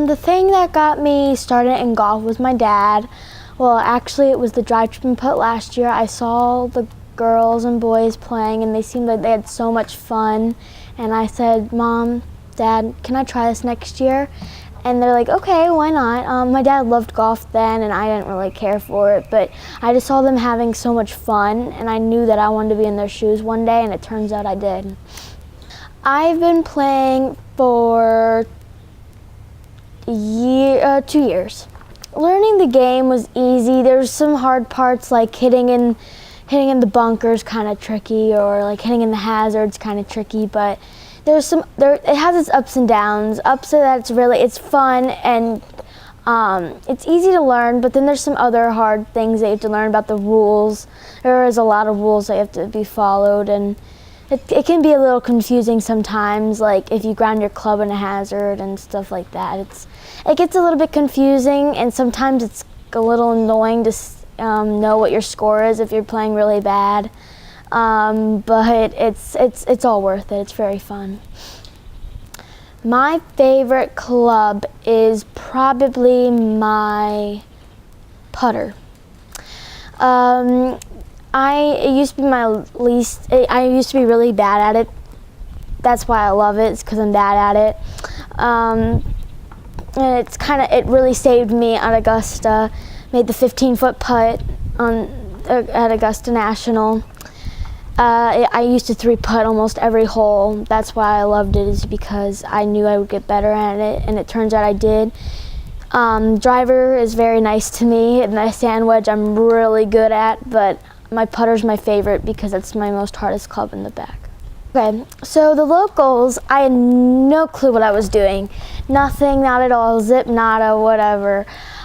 The thing that got me started in golf was my dad. Well, actually, it was the drive, chip, and putt last year. I saw the girls and boys playing, and they seemed like they had so much fun. And I said, Mom, Dad, can I try this next year? And they're like, okay, why not? My dad loved golf then, and I didn't really care for it, but I just saw them having so much fun, and I knew that I wanted to be in their shoes one day, and it turns out I did. I've been playing for 2 years. Learning the game was easy. There's some hard parts, like hitting in the bunkers, kind of tricky, or like hitting in the hazards, kind of tricky, but it has its ups and downs. Ups so that it's fun and it's easy to learn, but then there's some other hard things that you have to learn about the rules. There is a lot of rules that have to be followed, and it can be a little confusing sometimes, like if you ground your club in a hazard and stuff like that. It gets a little bit confusing, and sometimes it's a little annoying to know what your score is if you're playing really bad. But it's all worth it. It's very fun. My favorite club is probably my putter. I used to be really bad at it. That's why I love it. It's because I'm bad at it. And it really saved me at Augusta. Made the 15-foot putt at Augusta National. I used to 3-putt almost every hole. That's why I loved it, is because I knew I would get better at it, and it turns out I did. Driver is very nice to me, and the sand wedge I'm really good at, but my putter's my favorite because it's my most hardest club in the back. Okay, so the locals, I had no clue what I was doing. Nothing, not at all, zip, nada, whatever.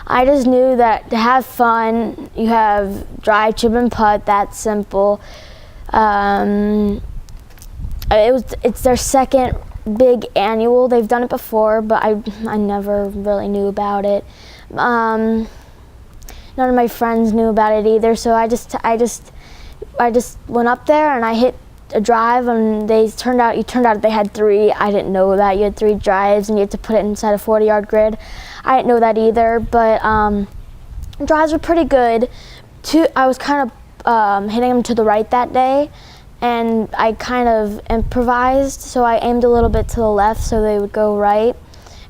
I just knew that to have fun, you have drive, chip, and putt, that's simple. It's their second big annual. They've done it before, but I never really knew about it. None of my friends knew about it either, so I just went up there and I hit a drive, and it turned out they had 3. I didn't know that. You had 3 drives and you had to put it inside a 40-yard grid. I didn't know that either, but drives were pretty good. I was kind of hitting them to the right that day, and I kind of improvised, so I aimed a little bit to the left so they would go right,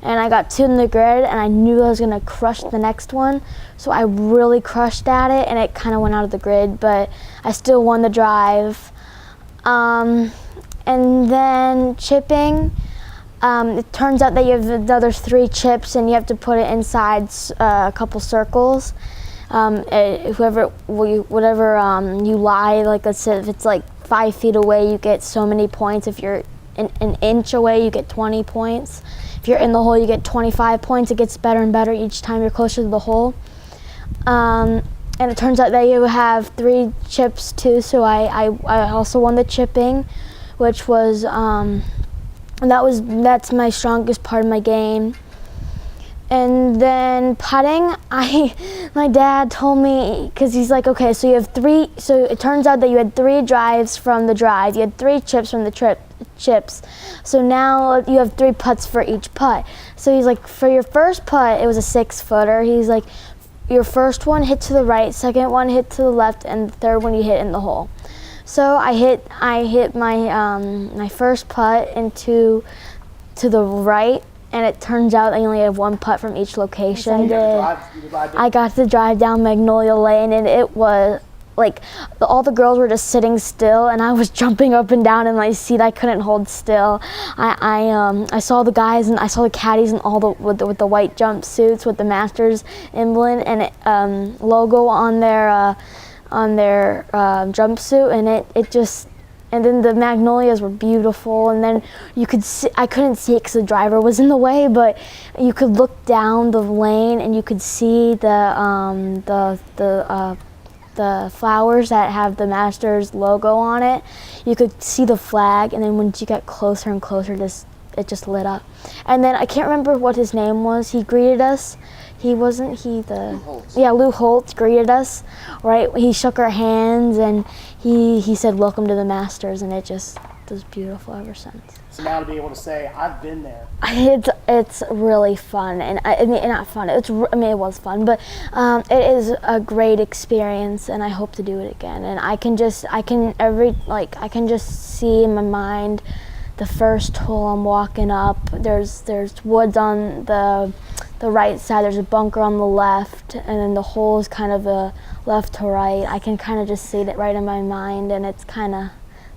and I got 2 in the grid, and I knew I was going to crush the next one, so I really crushed at it, and it kind of went out of the grid, but I still won the drive. And then chipping, it turns out that you have another 3 chips, and you have to put it inside a couple circles. Whatever you lie, like let's say if it's like 5 feet away, you get so many points. If you're an inch away, you get 20 points. If you're in the hole, you get 25 points. It gets better and better each time you're closer to the hole. And it turns out that you have 3 chips too, so I also won the chipping, which was that's my strongest part of my game. And then putting, my dad told me, because he's like, okay, so you have 3, so it turns out that you had 3 drives from the drive, you had 3 chips from the chips, so now you have 3 putts for each putt. So he's like, for your first putt, it was a 6-footer, he's like, your first one hit to the right, second one hit to the left, and the third one you hit in the hole. So I hit my first putt to the right, and it turns out I only had 1 putt from each location. I got to drive down Magnolia Lane, and it was like all the girls were just sitting still, and I was jumping up and down in my seat. I couldn't hold still. I saw the guys, and I saw the caddies in with the white jumpsuits with the Masters emblem and logo on their jumpsuit, and and then the magnolias were beautiful, and then you could see, I couldn't see it because the driver was in the way, but you could look down the lane and you could see the flowers that have the Masters logo on it. You could see the flag, and then once you got closer and closer, it just lit up. And then I can't remember what his name was. He greeted us. Lou Holtz greeted us, right? He shook our hands, and he said, "Welcome to the Masters," and it just it was beautiful ever since. So now to be able to say, I've been there. It's really fun, and I mean, not fun. It was fun, but it is a great experience, and I hope to do it again. And I can just see in my mind the first hole I'm walking up. There's woods on the right side. There's a bunker on the left, and then the hole is kind of a left to right. I can kind of just see it right in my mind, and it's kind of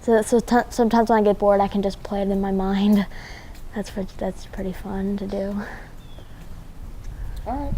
sometimes when I get bored, I can just play it in my mind. That's pretty fun to do. All right.